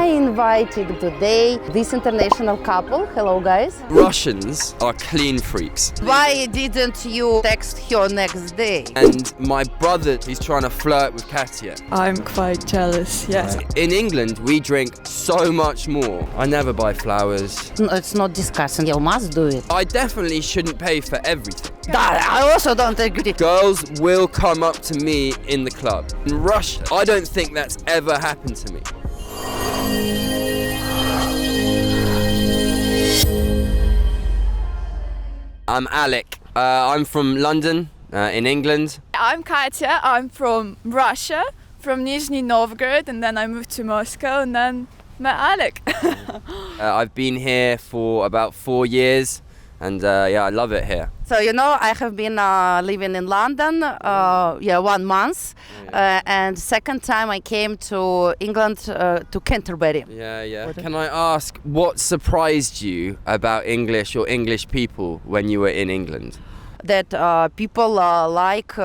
I invited today this international couple. Hello, guys. Russians are clean freaks. Why didn't you text her next day? And my brother, he's trying to flirt with Katya. I'm quite jealous, yes. In England, we drink so much more. I never buy flowers. No, it's not discussing. You must do it. I definitely shouldn't pay for everything. I also don't agree. Girls will come up to me in the club. In Russia, I don't think that's ever happened to me. I'm Alec. I'm from London, in England. I'm Katya, I'm from Russia, from Nizhny Novgorod, and then I moved to Moscow and then met Alec. I've been here for about 4 years, and I love it here. So, I have been living in London, 1 month. And second time I came to England, to Canterbury. Yeah. Can I ask, what surprised you about English or English people when you were in England? That people like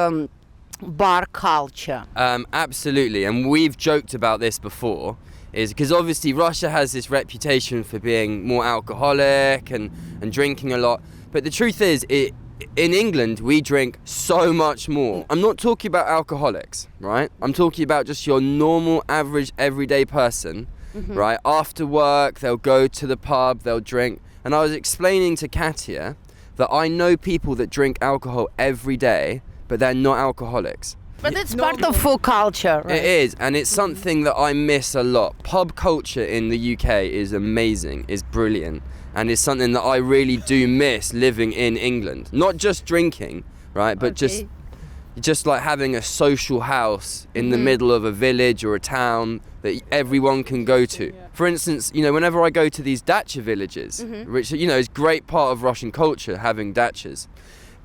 bar culture. Absolutely, and we've joked about this before, is because obviously Russia has this reputation for being more alcoholic and drinking a lot. But the truth is, in England, we drink so much more. I'm not talking about alcoholics, right? I'm talking about just your normal, average, everyday person, right? After work, they'll go to the pub, they'll drink. And I was explaining to Katya that I know people that drink alcohol every day, but they're not alcoholics. But it's part of full culture, right? It is, and it's something that I miss a lot. Pub culture in the UK is amazing, is brilliant, and it's something that I really do miss living in England. Not just drinking, right, but just like having a social house in the middle of a village or a town that everyone can go to. For instance, whenever I go to these dacha villages, which, is a great part of Russian culture, having dachas,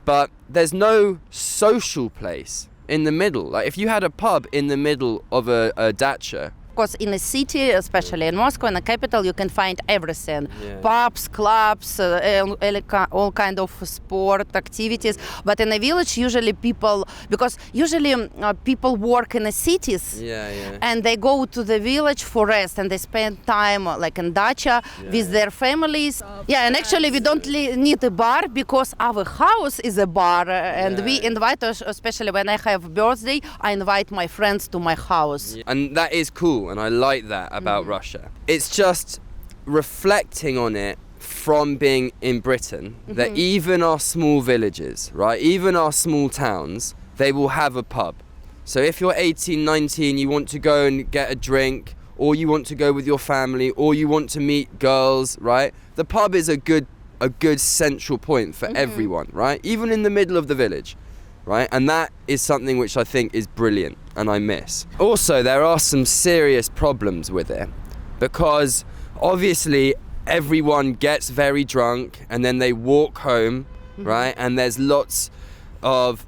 but there's no social place in the middle. Like if you had a pub in the middle of a dacha. Because in a city, especially in Moscow, in the capital, you can find everything. Pubs, clubs, all kind of sport activities. But in a village, usually people work in the cities. And they go to the village for rest and they spend time like in dacha with their families. And actually we don't need a bar because our house is a bar. And we invite us, especially when I have birthday, I invite my friends to my house. And that is cool. And I like that about Russia. It's just reflecting on it from being in Britain, that even our small villages, right, even our small towns, they will have a pub. So if you're 18, 19, you want to go and get a drink, or you want to go with your family, or you want to meet girls, right, the pub is a good central point for everyone, right, even in the middle of the village. Right, and that is something which I think is brilliant and I miss. Also, there are some serious problems with it because obviously everyone gets very drunk and then they walk home, right? And there's lots of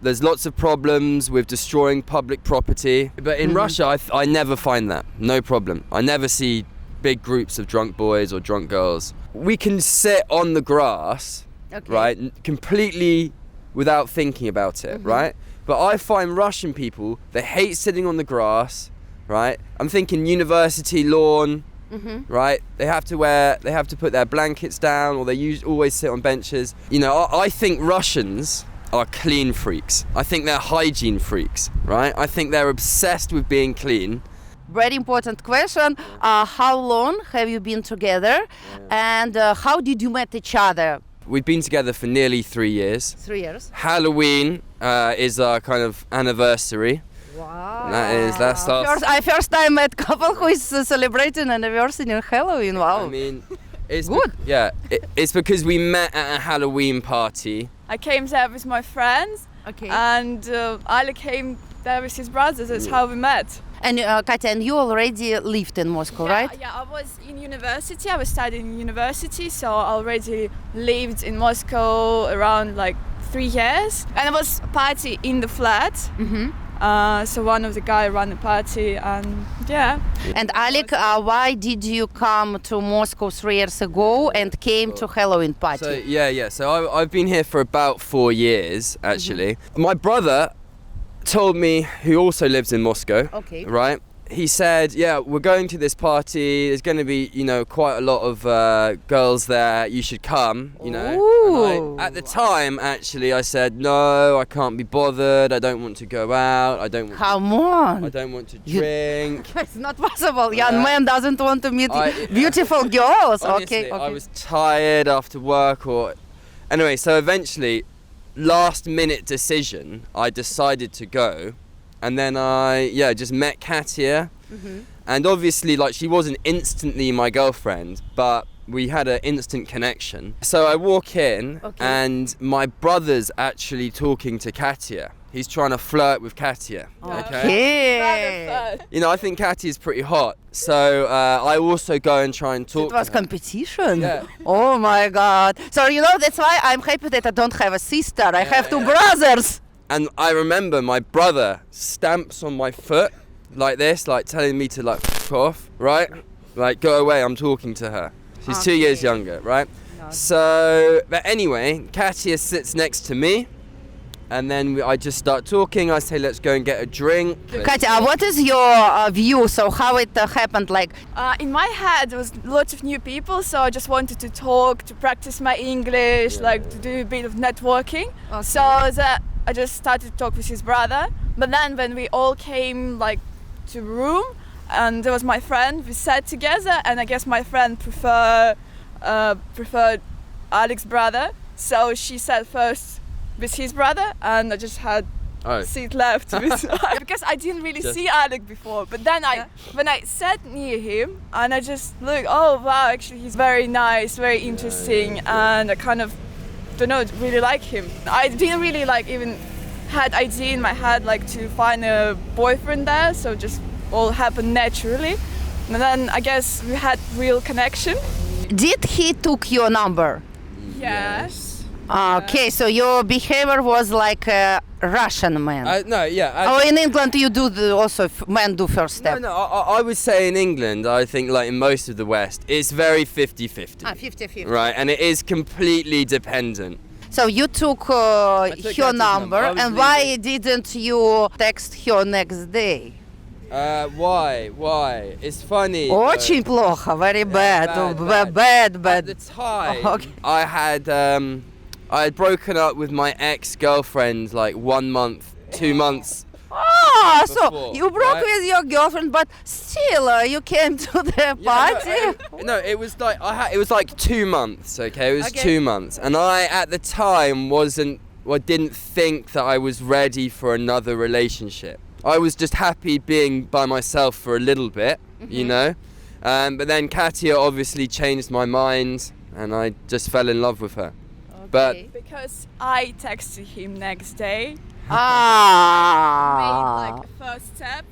problems with destroying public property. But in Russia, I never find that. No problem. I never see big groups of drunk boys or drunk girls. We can sit on the grass, right, completely without thinking about it, right? But I find Russian people, they hate sitting on the grass, right? I'm thinking university lawn, right? They have to put their blankets down, or they always sit on benches. I think Russians are clean freaks. I think they're hygiene freaks, right? I think they're obsessed with being clean. Very important question. How long have you been together? And how did you meet each other? We've been together for nearly 3 years. 3 years. Halloween is our kind of anniversary. Wow. That's our first time met couple who is celebrating anniversary in Halloween. Wow. I mean, it's good. It's because we met at a Halloween party. I came there with my friends, and Alec came there with his brothers. That's how we met. And Katya, and you already lived in Moscow, right? Yeah, I was in university. I was studying in university, so I already lived in Moscow around like 3 years. And it was a party in the flat. So one of the guys ran the party, and And Alec, why did you come to Moscow 3 years ago and came to Halloween party? So I've been here for about 4 years, actually. My brother told me, who also lives in Moscow, right? he said, yeah, we're going to this party. There's going to be, quite a lot of girls there. You should come, Ooh. And at the time, actually, I said, no, I can't be bothered. I don't want to go out. I don't want to drink. It's not possible. Young man doesn't want to meet beautiful girls. Honestly, Okay. I was tired after work Anyway, so eventually, last minute decision, I decided to go. And then I just met Katya. Mm-hmm. And obviously, she wasn't instantly my girlfriend, but we had an instant connection. So I walk in, and my brother's actually talking to Katya. He's trying to flirt with Katya. Okay. I think Katya's pretty hot. So I also go and try and talk. It was to her. competition. Yeah. Oh my God. So that's why I'm happy that I don't have a sister. I have two brothers. And I remember my brother stamps on my foot like this, telling me to f off, right? Go away, I'm talking to her. She's 2 years younger, right? No. So, but anyway, Katya sits next to me. And then I just start talking. I say, let's go and get a drink. Katya, what is your view? So how it happened? In my head, there was lots of new people, so I just wanted to talk, to practice my English, to do a bit of networking. Okay. So I just started to talk with his brother. But then when we all came to room, and there was my friend, we sat together, and I guess my friend preferred Alec's brother. So she sat first with his brother, and I just had seat left with because I didn't really see Alec before. But then when I sat near him, and I just looked, oh wow, actually he's very nice, very interesting, and I kind of really like him. I didn't really even had idea in my head to find a boyfriend there, so just all happened naturally. And then I guess we had real connection. Did he took your number? Yes. Okay, so your behavior was like a Russian man. No, yeah. In England you do men do first step. No, I would say in England, I think in most of the West, it's very 50-50. 50-50. Right, and it is completely dependent. So you took her number, and why didn't you text her next day? Why? It's funny. Очень плохо, very bad. Bad. At the time, I had broken up with my ex-girlfriend 1 month, 2 months. So you broke with your girlfriend, but still you came to the party. No, it was it was 2 months. Okay, it was 2 months, and I at the time didn't think that I was ready for another relationship. I was just happy being by myself for a little bit, But then Katya obviously changed my mind, and I just fell in love with her. Okay. But because I texted him next day. Made a first step.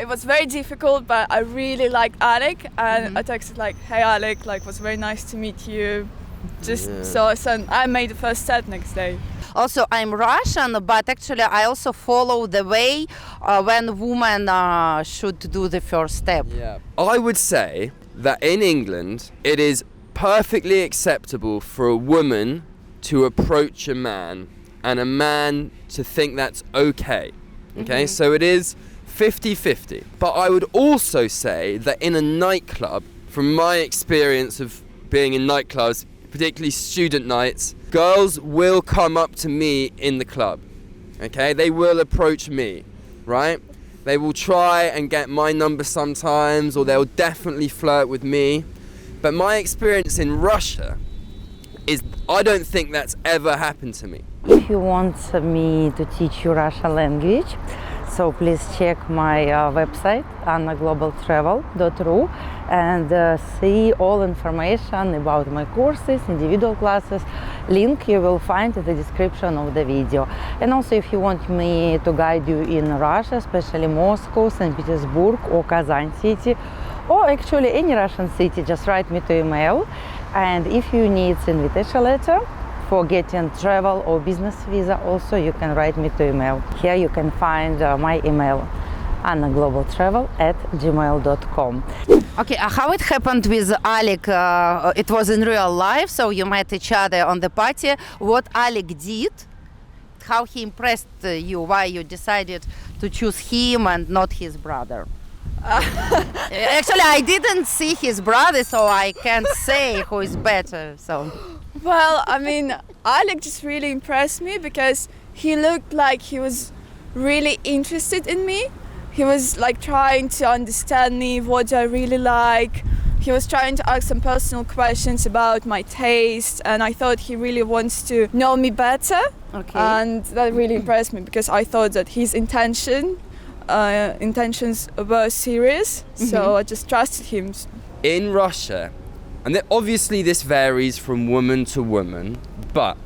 It was very difficult, but I really liked Alec, and I texted hey Alec, was very nice to meet you. So I made the first step next day. Also, I'm Russian, but actually I also follow the way when women should do the first step. Yeah. I would say that in England, it is perfectly acceptable for a woman to approach a man and a man to think that's okay. Okay, so it is 50-50. But I would also say that in a nightclub, from my experience of being in nightclubs, particularly student nights, girls will come up to me in the club. Okay, they will approach me, right? They will try and get my number sometimes, or they'll definitely flirt with me. But my experience in Russia is I don't think that's ever happened to me. If you want me to teach you Russian language, so please check my website annaglobaltravel.ru and see all information about my courses, individual classes. Link you will find in the description of the video. And also if you want me to guide you in Russia, especially Moscow, St. Petersburg or Kazan city, or actually any Russian city, just write me to email. And if you need invitation letter for getting travel or business visa, also you can write me to email. Here you can find my email, annaglobaltravel@gmail.com. Okay, how it happened with Alec? It was in real life, so you met each other on the party. What Alec did, how he impressed you, why you decided to choose him and not his brother? Actually, I didn't see his brother, so I can't say who is better. So. Well, I mean, Alec just really impressed me because he looked like he was really interested in me. He was like trying to understand me, what I really like. He was trying to ask some personal questions about my taste, and I thought he really wants to know me better. Okay. And that really impressed me because I thought that his intentions were serious. So I just trusted him. In Russia, and obviously this varies from woman to woman, but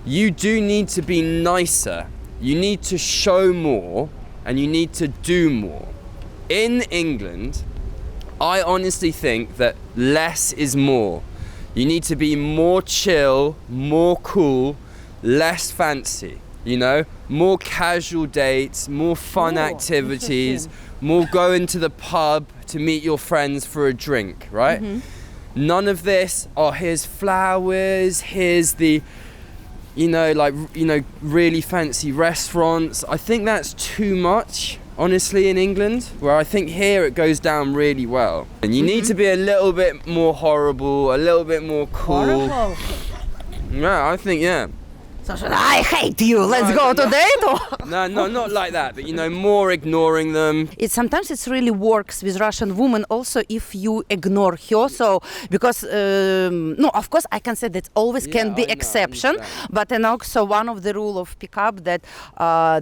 you do need to be nicer. You need to show more and you need to do more. In England, I honestly think that less is more. You need to be more chill, more cool, less fancy, you know? More casual dates, more fun activities, more going to the pub to meet your friends for a drink, right? None of this, oh, here's flowers, here's the, really fancy restaurants. I think that's too much, honestly, in England, where I think here it goes down really well. And you need to be a little bit more horrible, a little bit more cool. Horrible. Yeah, I think, yeah. So I hate you. Let's go to date. No, not like that, but more ignoring them. Sometimes it really works with Russian women also if you ignore her. So because no, of course I can say that always can be exception, but then also one of the rule of pickup that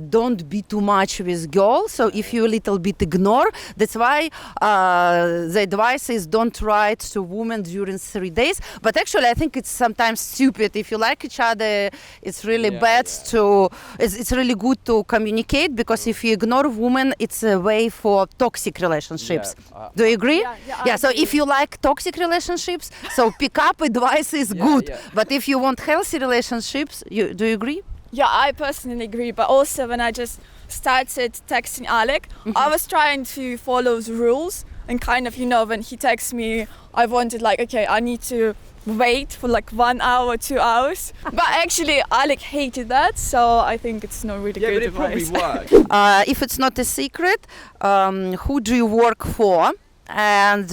don't be too much with girls. So if you a little bit ignore, that's why the advice is don't write to women during 3 days. But actually I think it's sometimes stupid. If you like each other, it's really bad to. It's really good to communicate because if you ignore women, it's a way for toxic relationships. Do you agree? Yeah. So if you like toxic relationships, so pick up advice is good. But if you want healthy relationships, do you agree? Yeah, I personally agree. But also when I just started texting Alec, I was trying to follow the rules and kind of, when he texts me, I wanted okay, I need to wait for 1 hour, 2 hours. But actually, Alec hated that, so I think it's not really good advice. Yeah, but it probably worked. If it's not a secret, who do you work for? And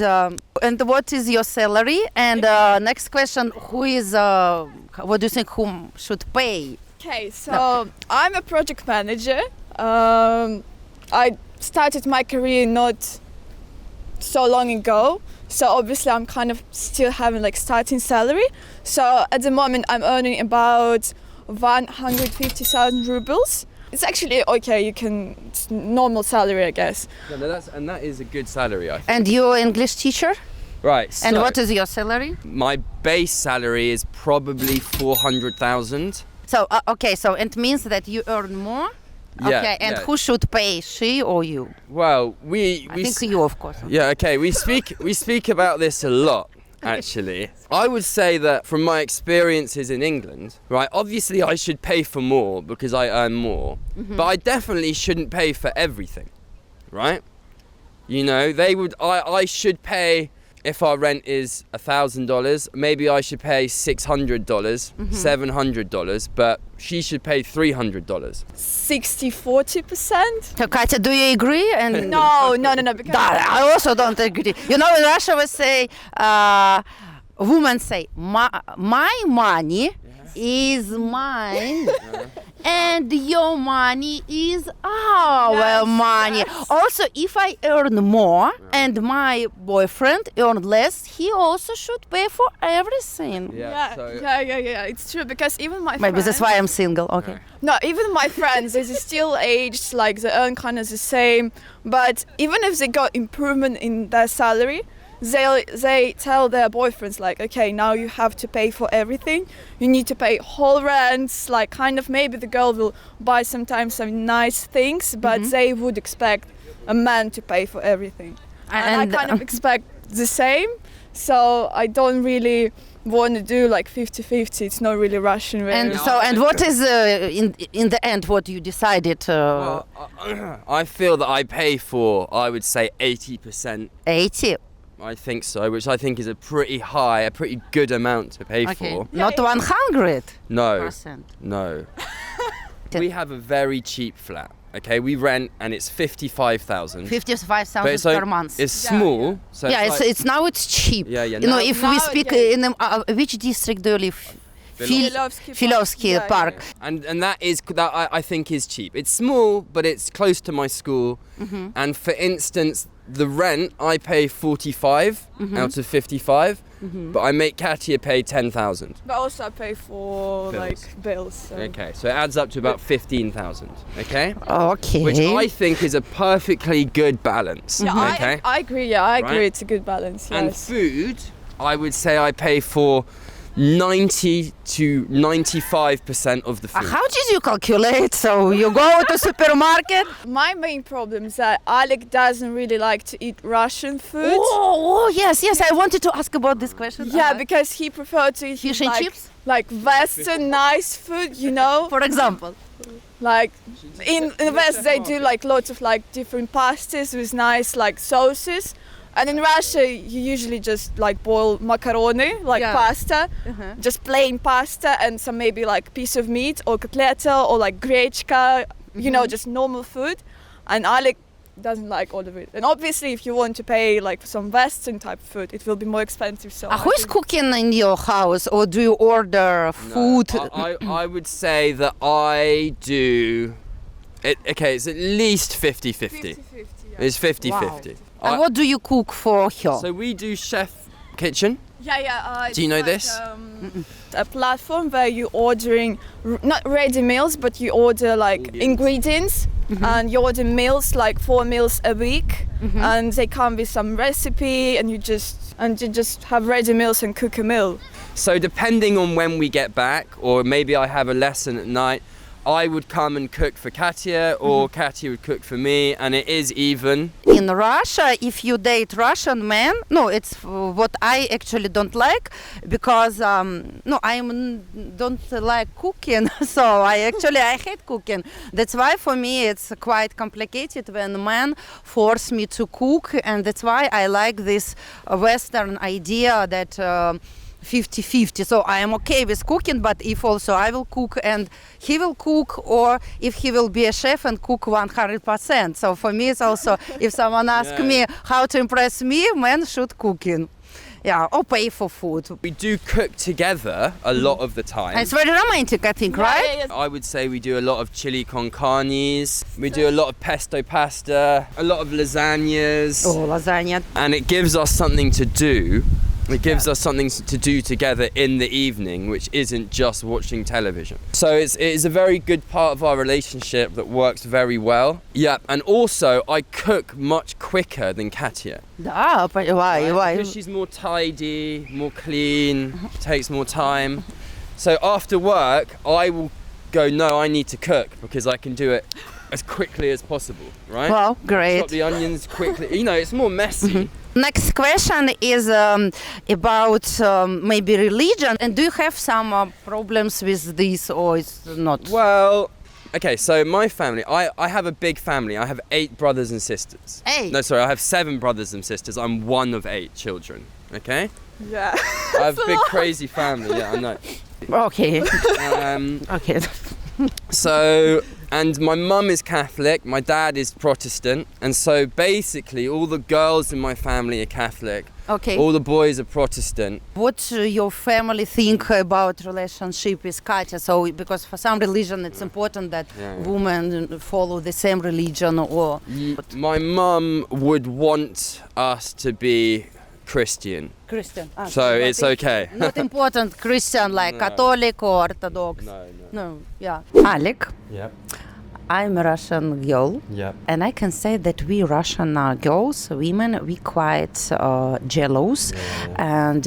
what is your salary? And next question, what do you think whom should pay? Okay, so I'm a project manager. I started my career not so long ago. So obviously I'm kind of still having starting salary. So at the moment I'm earning about 150,000 rubles. It's actually okay, it's normal salary, I guess. Yeah, that is a good salary, I think. And you're English teacher? Right. And what is your salary? My base salary is probably 400,000. So okay, so it means that you earn more. Yeah, okay, and who should pay, she or you? Well, I think you, of course. Yeah, okay. We speak about this a lot, actually. I would say that from my experiences in England, right? Obviously, I should pay for more because I earn more, but I definitely shouldn't pay for everything, right? I should pay. If our rent is $1,000, maybe I should pay $600, $700, but she should pay $300. 60-40%? So Katya, do you agree? And No. Because I also don't agree. In Russia we say, women say, my money is mine. And your money is our money. Also, if I earn more and my boyfriend earns less, he also should pay for everything. Yeah. It's true because even my Maybe friends, that's why I'm single. Okay. No, even my friends, they're still aged, they earn kind of the same. But even if they got improvement in their salary, they tell their boyfriends okay, now you have to pay for everything. You need to pay whole rents. Kind of maybe the girl will buy sometimes some nice things, but they would expect a man to pay for everything. And I kind of expect the same. So I don't really want to do 50-50. It's not really Russian way. And what is in the end what you decided? Well, I feel that I pay for, I would say 80%. 80. I think so, which I think is a pretty good amount to pay for. Not 100. No. We have a very cheap flat, Okay, we rent and it's 55,000. 55,000 But per month. It's small. So yeah, it's, it's now it's cheap. Yeah, yeah. You know, now- if we speak in which district do you live? Filovsky Yeah, Park. And that I think is cheap. It's small, but it's close to my school. And for instance, the rent I pay 45 out of 55, but I make Katya pay 10,000. But also I pay for Bills. like bills. So. Okay, so it adds up to about 15,000. Okay. Okay. Which I think is a perfectly good balance. Yeah, Okay. I agree. Yeah, I agree. Right? It's a good balance. And Yes. food, I would say I pay for 90 to 95% of the food. How did you calculate? So you go to supermarket? My main problem is that Alec doesn't really like to eat Russian food. Oh, yes. I wanted to ask about this question. Yeah, because he preferred to eat Fish and like, chips? like Western nice food, you know. For example. Like in the West they do like lots of like different pastas with nice like sauces. And in Russia, you usually just like boil macaroni, like Yeah. pasta, just plain pasta, and some maybe like piece of meat or kotleta or like grechka, you know, just normal food. And Alec doesn't like all of it. And obviously, if you want to pay like for some Western type of food, it will be more expensive. So Who is cooking in your house, or do you order food? No, I would say that I do. Okay, it's at least 50-50. 50-50, yeah. It's 50-50. And what do you cook for her? So we do chef kitchen. Yeah. Do you know it's this? A platform where you ordering not ready meals, but you order like ingredients, and you order meals like 4 meals a week, and they come with some recipe, and you just have ready meals and cook a meal. So depending on when we get back, or maybe I have a lesson at night, I would come and cook for Katya, or Katya would cook for me, and it is even. In Russia, if you date Russian men, no, it's what I actually don't like, because I don't like cooking, so I hate cooking. That's why for me it's quite complicated when men force me to cook, and that's why I like this Western idea that 50-50. So I am okay with cooking, but if also I will cook and he will cook, or if he will be a chef and cook 100%. So for me it's also, if someone asks me how to impress me, men should cooking. Yeah, or pay for food. We do cook together a lot of the time. It's very romantic, I think, right? I would say we do a lot of chili con carnes, we do a lot of pesto pasta, a lot of lasagnas. Oh, lasagna. And it gives us something to do. It gives us something to do together in the evening, which isn't just watching television. So it is a very good part of our relationship that works very well. Yeah, and also I cook much quicker than Katya. Ah, but why? Because she's more tidy, more clean, takes more time. So after work, I will go, no, I need to cook, because I can do it as quickly as possible, right? Wow, great. Chop the onions quickly. You know, it's more messy. Next question is about maybe religion. And do you have some problems with this, or it's not? Well, okay, so my family, I have a big family. I have 8 brothers and sisters. 8? No, sorry, I have 7 brothers and sisters. I'm one of 8 children, okay? Yeah. I have a big crazy family, yeah, I know. Okay. Okay. So, and my mum is Catholic, my dad is Protestant, and so basically all the girls in my family are Catholic. Okay. All the boys are Protestant. What your family think about relationship with Katya? So, because for some religion it's important that women follow the same religion, or... My mum would want us to be Christian. Christian. So it's okay. Not important Christian like Catholic or Orthodox. No. Yeah. Alec, Yep. I'm a Russian girl. Yep. And I can say that we Russian girls, women, we quite jealous. And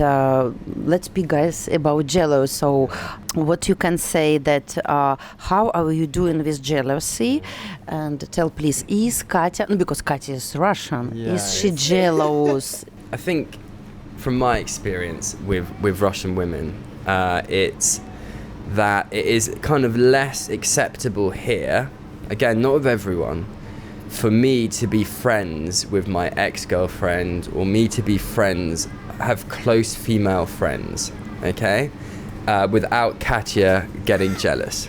let's be guys about jealous. So what you can say that how are you doing with jealousy? And tell please, is Katya, because Katya is Russian, is she jealous? I think from my experience with Russian women, it's that it is kind of less acceptable here, again, not with everyone, for me to be friends with my ex-girlfriend, or me to be friends, have close female friends, okay, without Katya getting jealous.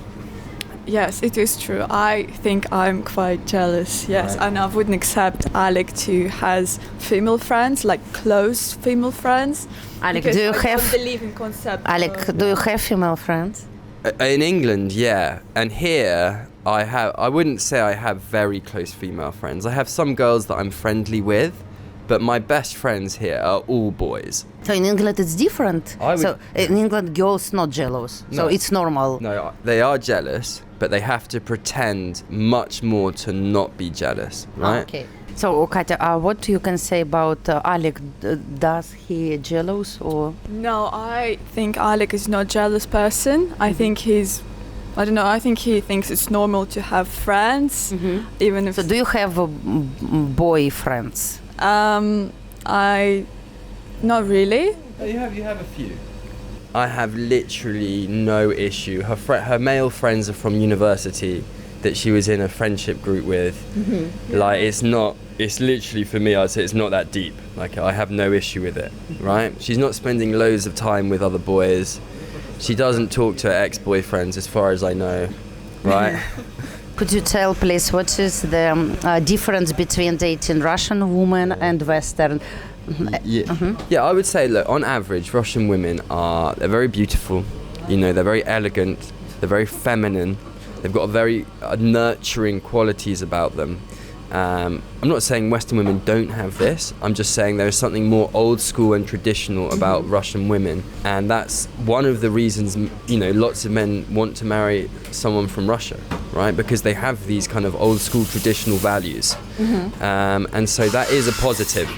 Yes, it is true. I think I'm quite jealous, yes. Right. And I wouldn't accept Alec to has female friends, like close female friends. Alec, because do you I have don't believe in concept Alec? Do you have female friends? In England, yeah. And here, I wouldn't say I have very close female friends. I have some girls that I'm friendly with, but my best friends here are all boys. So in England it's different. So in England girls not jealous. So No. it's normal. No, they are jealous, but they have to pretend much more to not be jealous, right? Okay. So Katya, what you can say about Alec? Does he jealous or? No, I think Alec is not a jealous person. I think I don't know, I think he thinks it's normal to have friends, even if... So do you have boyfriends? Not really. Oh, you have a few. I have literally no issue. Her male friends are from university that she was in a friendship group with. Like, it's literally, for me, I'd say it's not that deep. Like, I have no issue with it, right? She's not spending loads of time with other boys. She doesn't talk to her ex-boyfriends, as far as I know, right? Could you tell, please, what is the difference between dating Russian women and Western? Yeah, I would say, look, on average, Russian women they're very beautiful, they're very elegant, they're very feminine, they've got very nurturing qualities about them. I'm not saying Western women don't have this, I'm just saying there is something more old school and traditional about Russian women, and that's one of the reasons, lots of men want to marry someone from Russia, right? Because they have these kind of old school traditional values, and so that is a positive.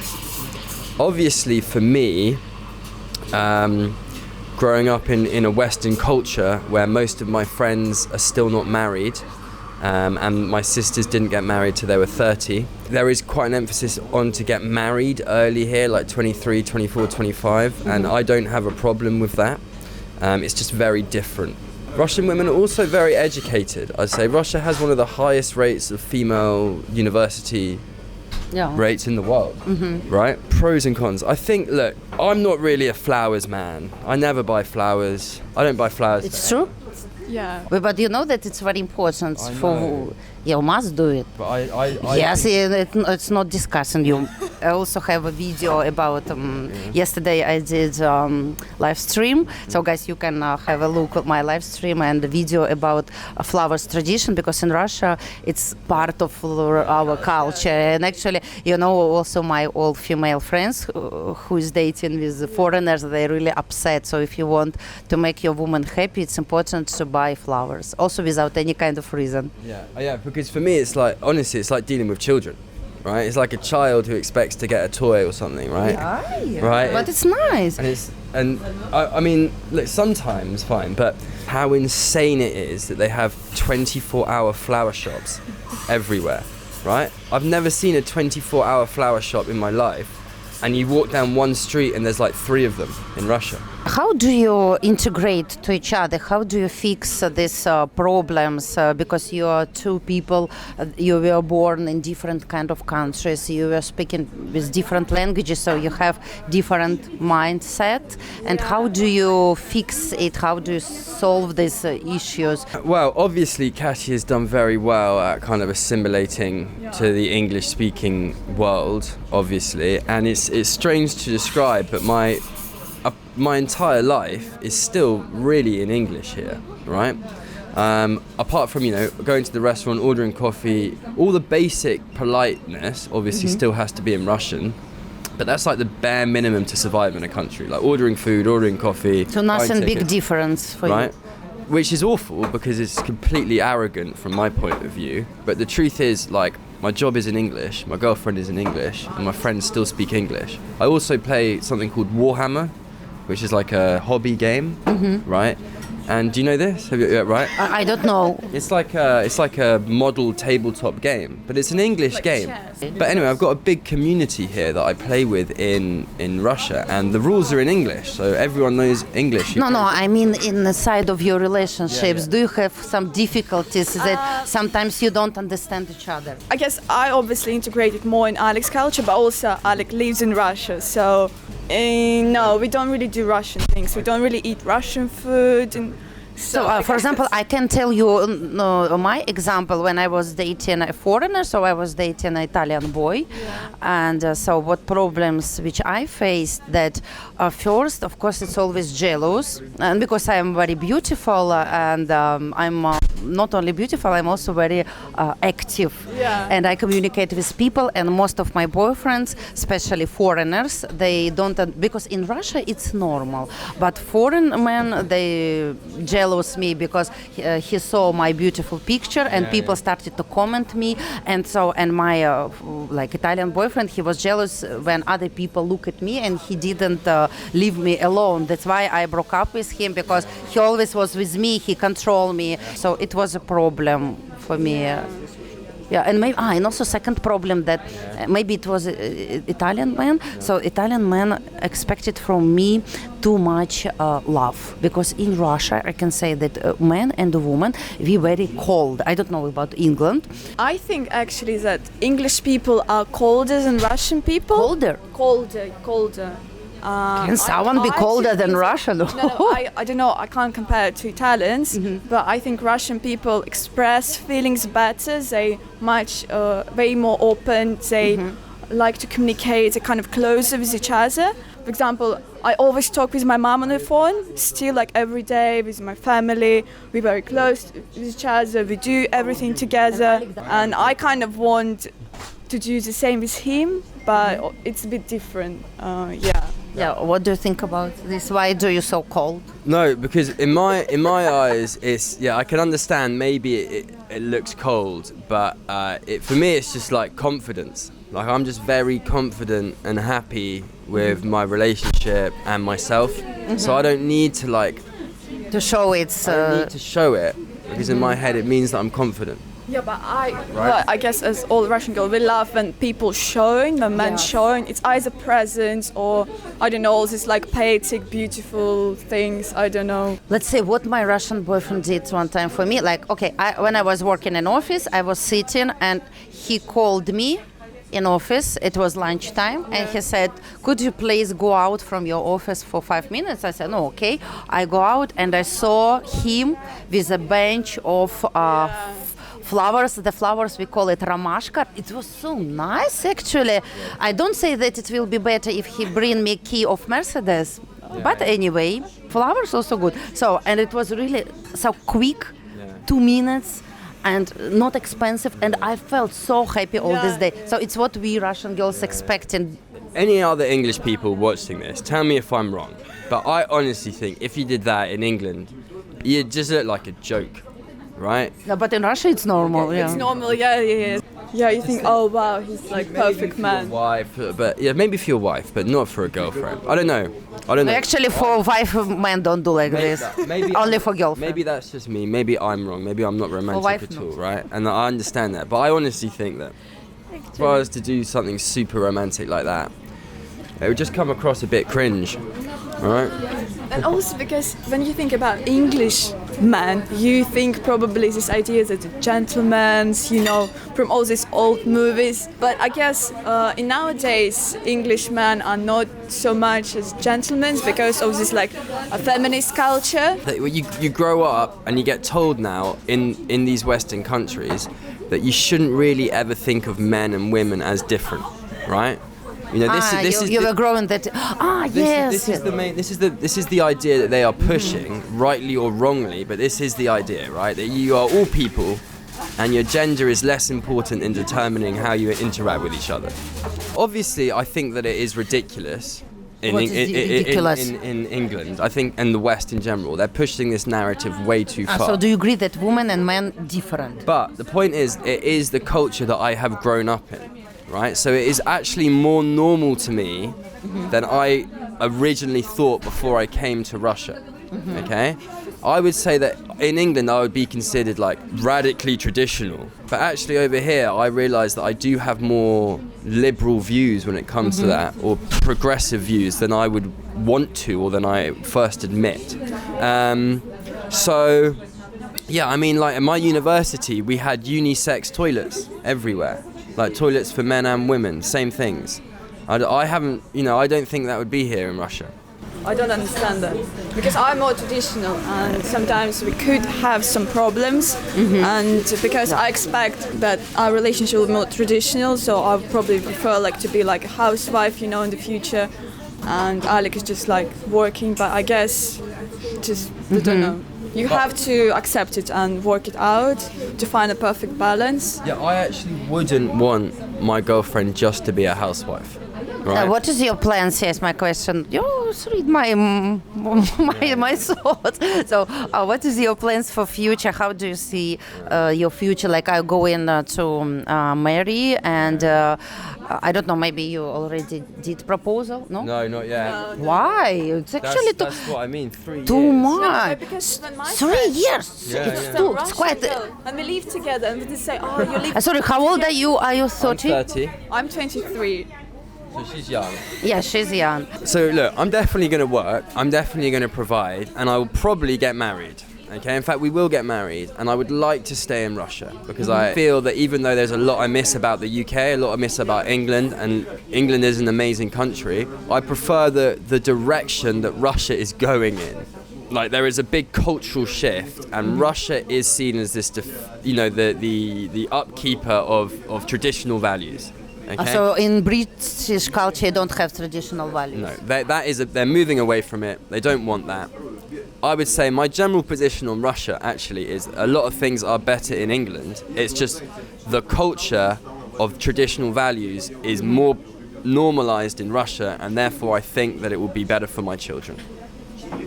Obviously for me, growing up in a Western culture where most of my friends are still not married, and my sisters didn't get married till they were 30. There is quite an emphasis on to get married early here, like 23, 24, 25, and I don't have a problem with that. It's just very different. Russian women are also very educated. I'd say Russia has one of the highest rates of female university rates in the world, right? Pros and cons. I think, look, I'm not really a flowers man. I never buy flowers. I don't buy flowers. It's true? Yeah. But you know that it's very important for... You must do it. But I Yes, it's not discussing. I also have a video about yesterday I did live stream. So guys, you can have a look at my live stream and the video about flowers tradition, because in Russia it's part of our culture. And actually, also my old female friends who is dating with foreigners, they're really upset. So if you want to make your woman happy, it's important to buy flowers, also without any kind of reason. Yeah, because for me it's like, honestly, it's like dealing with children, right? It's like a child who expects to get a toy or something, right? Yeah. Right? But it's nice. And I mean, look, sometimes fine, but how insane it is that they have 24-hour flower shops everywhere, right? I've never seen a 24-hour flower shop in my life, and you walk down one street and there's like 3 of them in Russia. How do you integrate to each other? How do you fix these problems? Because you are two people, you were born in different kind of countries, you were speaking with different languages, so you have different mindset. And how do you fix it? How do you solve these issues? Well, obviously Katya has done very well at kind of assimilating to the English-speaking world, obviously. And it's strange to describe, but my entire life is still really in English here, right? Apart from, going to the restaurant, ordering coffee, all the basic politeness obviously still has to be in Russian, but that's like the bare minimum to survive in a country, like ordering food, ordering coffee. So nothing big difference for right? you. Which is awful because it's completely arrogant from my point of view, but the truth is, like, my job is in English, my girlfriend is in English, and my friends still speak English. I also play something called Warhammer, which is like a hobby game, right? And do you know this? Have you, right? I don't know. It's like a model tabletop game, but it's an English game. Chess. But anyway, I've got a big community here that I play with in Russia, and the rules are in English, so everyone knows English. No, I mean in the side of your relationships, do you have some difficulties that sometimes you don't understand each other? I guess I obviously integrated more in Alec's culture, but also Alec lives in Russia, so no, we don't really do Russian things. We don't really eat Russian food, and So, for example, I can tell you my example when I was dating a foreigner. So I was dating an Italian boy, and so what problems which I faced that first, of course, it's always jealous, and because I am very beautiful and I'm not only beautiful, I'm also very active, and I communicate with people. And most of my boyfriends, especially foreigners, they don't because in Russia it's normal, but foreign men they jealous me because he saw my beautiful picture and people started to comment me, and my like Italian boyfriend, he was jealous when other people look at me, and he didn't leave me alone. That's why I broke up with him, because he always was with me, he controlled me, so it was a problem for me. And maybe and also second problem that maybe it was Italian man. So Italian man expected from me too much love, because in Russia I can say that man and woman we very cold. I don't know about England. I think actually that English people are colder than Russian people. Colder. Can someone be colder than Russian? No, I don't know. I can't compare it to Italians, but I think Russian people express feelings better. They much way more open. They like to communicate. They're kind of closer with each other. For example, I always talk with my mom on the phone, still like every day with my family. We're very close with each other. We do everything together, and I kind of want to do the same with him, but it's a bit different. Yeah, what do you think about this? Why do you so cold? No, because in my eyes, it's I can understand maybe it looks cold, but for me it's just like confidence. Like I'm just very confident and happy with my relationship and myself, so I don't need to to show it. I don't need to show it, because in my head it means that I'm confident. Yeah, but I guess as all Russian girls, we love when people showing, the men showing. It's either presents or, I don't know, all these like poetic, beautiful things, I don't know. Let's say what my Russian boyfriend did one time for me. Like, okay, when I was working in office, I was sitting and he called me in office. It was lunchtime, and he said, could you please go out from your office for 5 minutes? I said, no, okay. I go out and I saw him with a bunch of flowers. The flowers, we call it romashka. It was so nice, actually. I don't say that it will be better if he bring me key of Mercedes, but anyway, flowers also good. So, and it was really so quick, 2 minutes, and not expensive, and I felt so happy all this day. So it's what we Russian girls expecting. Any other English people watching this, tell me if I'm wrong, but I honestly think if you did that in England, you'd just look like a joke. Right? No, but in Russia it's normal. It's normal, yeah. Yeah, you think, oh wow, he's like perfect man. Your wife, but maybe for your wife, but not for a girlfriend. I don't know. Actually, for wife, men don't do like this. Only for girlfriend. Maybe that's just me. Maybe I'm wrong. Maybe I'm not romantic at all, right? And I understand that, but I honestly think that if I was to do something super romantic like that, it would just come across a bit cringe, right? And also because when you think about English men, you think probably this idea that the gentlemen, from all these old movies. But I guess in nowadays, English men are not so much as gentlemen because of this like a feminist culture. You grow up and you get told now in these Western countries that you shouldn't really ever think of men and women as different, right? You were growing that. Yes. This is the idea that they are pushing, rightly or wrongly. But this is the idea, right? That you are all people, and your gender is less important in determining how you interact with each other. Obviously, I think that it is ridiculous. In England, I think, and the West in general, they're pushing this narrative way too far. So do you agree that women and men different? But the point is, it is the culture that I have grown up in. Right, so it is actually more normal to me than I originally thought before I came to Russia. Okay, I would say that in England I would be considered like radically traditional, but actually over here I realise that I do have more liberal views when it comes to that, or progressive views than I would want to, or than I first admit. So, yeah, I mean, like at my university we had unisex toilets everywhere. Like toilets for men and women, same things. I haven't, I don't think that would be here in Russia. I don't understand that because I'm more traditional, and sometimes we could have some problems. And because I expect that our relationship will be more traditional, so I would probably prefer like to be like a housewife, in the future. And Alec is just like working, but I guess just I don't know. You have to accept it and work it out to find a perfect balance. Yeah, I actually wouldn't want my girlfriend just to be a housewife. Right? What is your plans? Yes, my question. You read my thoughts. So, what is your plans for future? How do you see your future? Like, I go in to marry, and I don't know. Maybe you already did proposal? No. No, not yet. No. Why? It's actually that's what I mean. 3 years. too No, much. because when my 3 friends- years. Yeah, It's yeah. too. Russian It's quite. girl, and we live together, and they say, "Oh, you live." Sorry. How old are you? Are you I'm 30? 30, I'm 23. so she's young. Yeah, she's young. So look, I'm definitely going to work. I'm definitely going to provide, and I will probably get married. Okay, in fact, we will get married, and I would like to stay in Russia because I feel that even though there's a lot I miss about the UK, a lot I miss about England, and England is an amazing country, I prefer the direction that Russia is going in. Like, there is a big cultural shift, and Russia is seen as this, the upkeeper of traditional values. Okay? So in British culture, you don't have traditional values. No, they're moving away from it. They don't want that. I would say my general position on Russia actually is a lot of things are better in England. It's just the culture of traditional values is more normalized in Russia, and therefore I think that it will be better for my children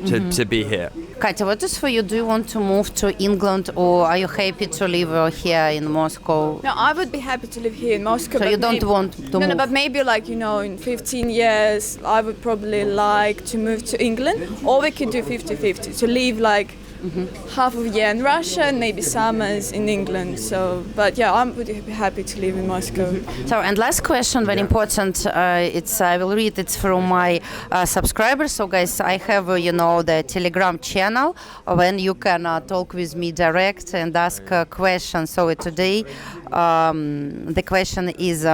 to be here. Katya, what is for you? Do you want to move to England, or are you happy to live here in Moscow? No, I would be happy to live here in Moscow. So but you don't maybe- want to No, move? but maybe like, in 15 years, I would probably like to move to England, or we could do 50-50, to live like half of a year in Russia and maybe summers in England. So, but yeah, I would be happy to live in Moscow. So, and last question, very important. I will read. It's from my subscribers. So, guys, I have the Telegram channel when you can talk with me direct and ask questions. So today, the question is,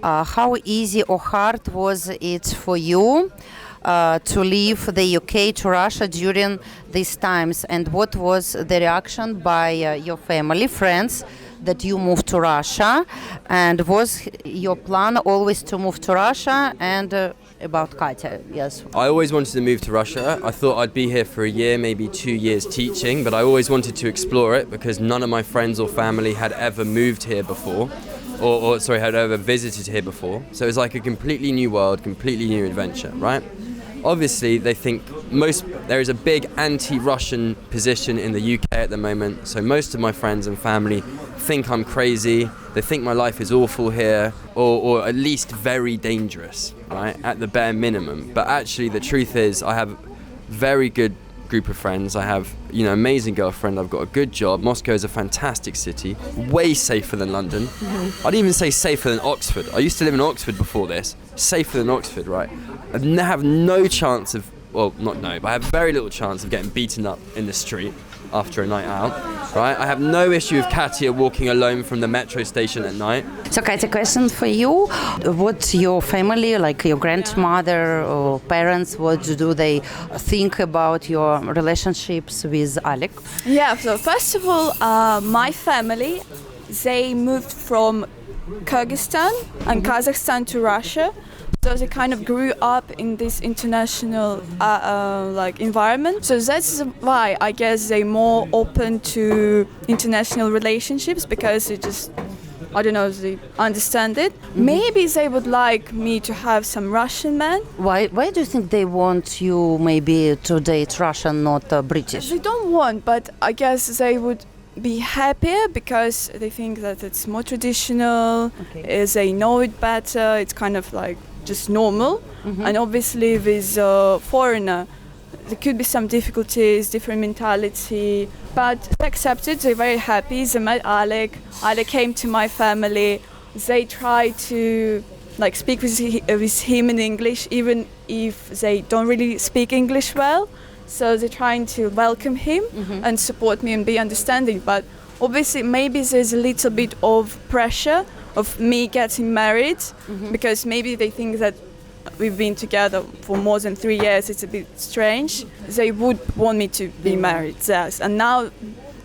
how easy or hard was it for you to leave the UK to Russia during these times, and what was the reaction by your family, friends, that you moved to Russia, and was your plan always to move to Russia? And about Katya, yes. I always wanted to move to Russia. I thought I'd be here for a year, maybe 2 years teaching, but I always wanted to explore it because none of my friends or family had ever moved here before. Had ever visited here before. So it was like a completely new world, completely new adventure, right? Obviously, they think there is a big anti-Russian position in the UK at the moment. So most of my friends and family think I'm crazy. They think my life is awful here, or at least very dangerous, right? At the bare minimum. But actually, the truth is, I have very good group of friends. I have, amazing girlfriend. I've got a good job. Moscow is a fantastic city, way safer than London. I'd even say safer than Oxford. I used to live in Oxford before this. Safer than Oxford, right? I have no chance of, but I have very little chance of getting beaten up in the street after a night out, right? I have no issue with Katya walking alone from the metro station at night. So, Katya, question for you. What's your family, like your grandmother or parents, what do they think about your relationships with Alec? Yeah, so first of all, my family, they moved from Kyrgyzstan and Kazakhstan to Russia. So they kind of grew up in this international environment. So that's why I guess they're more open to international relationships, because they just, they understand it. Maybe they would like me to have some Russian men. Why do you think they want you maybe to date Russian, not British? They don't want, but I guess they would be happier because they think that it's more traditional, they know it better, it's kind of like just normal. And obviously with a foreigner there could be some difficulties, different mentality, but they accepted. They're very happy. They met Alec came to my family. They try to speak with him in English, even if they don't really speak English well. So they're trying to welcome him and support me and be understanding. But obviously maybe there's a little bit of pressure of me getting married, because maybe they think that we've been together for more than 3 years, it's a bit strange. They would want me to be married, yes. And now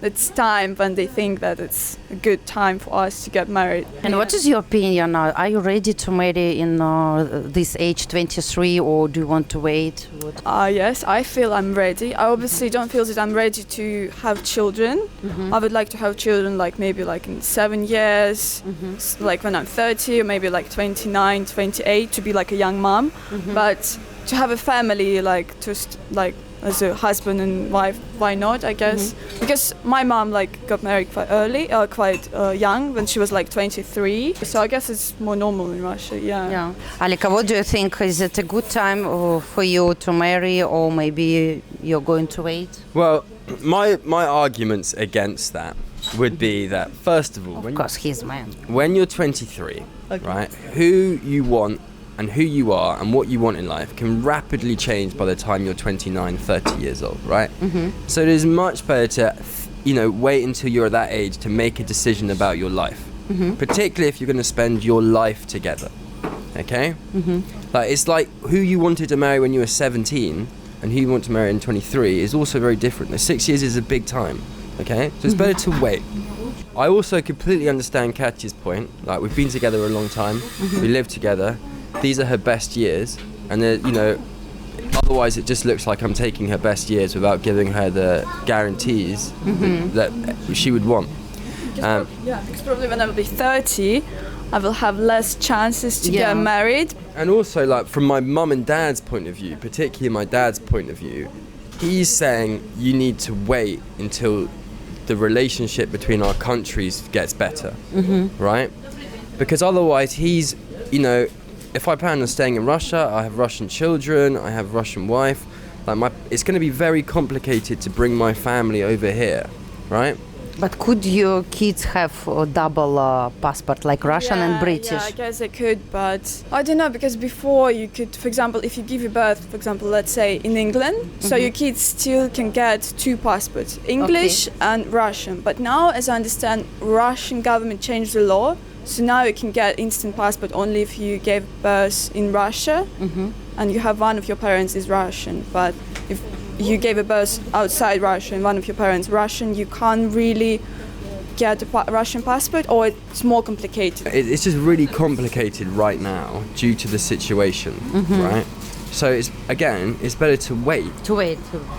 it's time when they think that it's a good time for us to get married. And what is your opinion now? Are you ready to marry in this age, 23, or do you want to wait? Yes, I feel I'm ready. I obviously don't feel that I'm ready to have children. I would like to have children maybe in 7 years, like when I'm 30, or maybe 29, 28, to be like a young mom. But to have a family, as a husband and wife, why not, I guess? Because my mom got married quite early, quite young, when she was 23. So I guess it's more normal in Russia, yeah. Alec, what do you think? Is it a good time for you to marry, or maybe you're going to wait? Well, my arguments against that would be that, first of all, when you're 23, right, who you want and who you are and what you want in life can rapidly change by the time you're 29, 30 years old, right? So it is much better to, wait until you're at that age to make a decision about your life, particularly if you're going to spend your life together, okay? It's like who you wanted to marry when you were 17 and who you want to marry in 23 is also very different. 6 years is a big time, okay? So it's better to wait. I also completely understand Katya's point. We've been together a long time, we live together. These are her best years, and otherwise it just looks like I'm taking her best years without giving her the guarantees that she would want. Because probably when I will be 30, I will have less chances to get married. And also, from my mum and dad's point of view, particularly my dad's point of view, he's saying you need to wait until the relationship between our countries gets better, right? Because otherwise he's, if I plan on staying in Russia, I have Russian children, I have Russian wife, it's going to be very complicated to bring my family over here, right? But could your kids have a double passport, like Russian and British? Yeah, I guess they could, but I don't know, because before you could, for example, if you give your birth, for example, let's say in England, so your kids still can get 2 passports, English and Russian. But now, as I understand, Russian government changed the law. So now you can get instant passport only if you gave birth in Russia and you have one of your parents is Russian. But if you gave a birth outside Russia and one of your parents Russian, you can't really get a Russian passport, or it's more complicated. It's just really complicated right now due to the situation, right? So it's better to wait.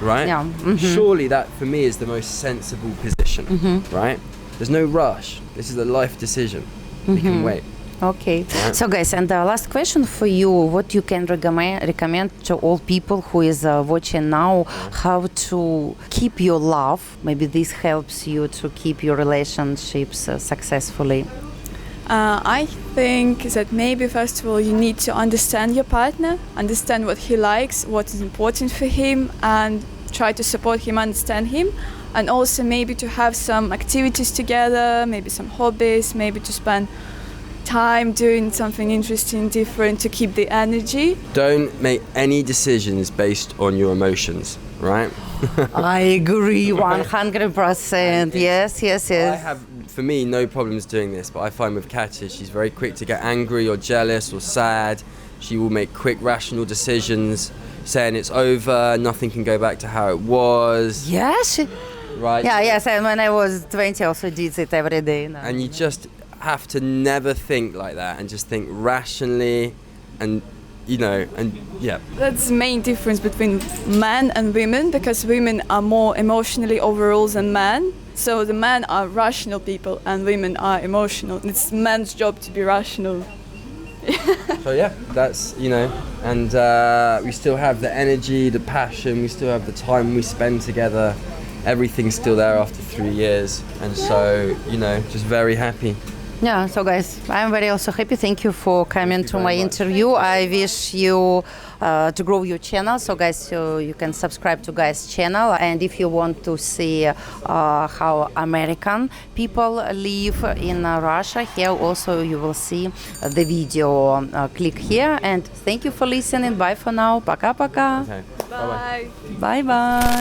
Right? Yeah. Surely that for me is the most sensible position, right? There's no rush. This is a life decision. We can wait. Okay. Right. So guys, and the last question for you, what you can recommend to all people who is watching now, how to keep your love? Maybe this helps you to keep your relationships successfully. I think that maybe first of all you need to understand your partner, understand what he likes, what is important for him, and try to support him, understand him. And also maybe to have some activities together, maybe some hobbies, maybe to spend time doing something interesting, different, to keep the energy. Don't make any decisions based on your emotions, right? I agree 100%. Yes. I have, for me, no problems doing this, but I find with Katya, she's very quick to get angry or jealous or sad. She will make quick, rational decisions, saying it's over, nothing can go back to how it was. Yes. Right. Yeah, yes, and when I was 20 I also did it every day. No. And you just have to never think like that and just think rationally and That's the main difference between men and women, because women are more emotionally overall than men. So the men are rational people and women are emotional. It's men's job to be rational. So that's, and we still have the energy, the passion, we still have the time we spend together. Everything's still there after 3 years, and so just very happy. Yeah, so guys, I'm very also happy. Thank you for coming to my interview. I wish you to grow your channel. So guys, you can subscribe to Guy's channel. And if you want to see how American people live in Russia, here also you will see the video. Click here. And thank you for listening. Bye for now. Пока-пока. Okay. Bye. Bye-bye.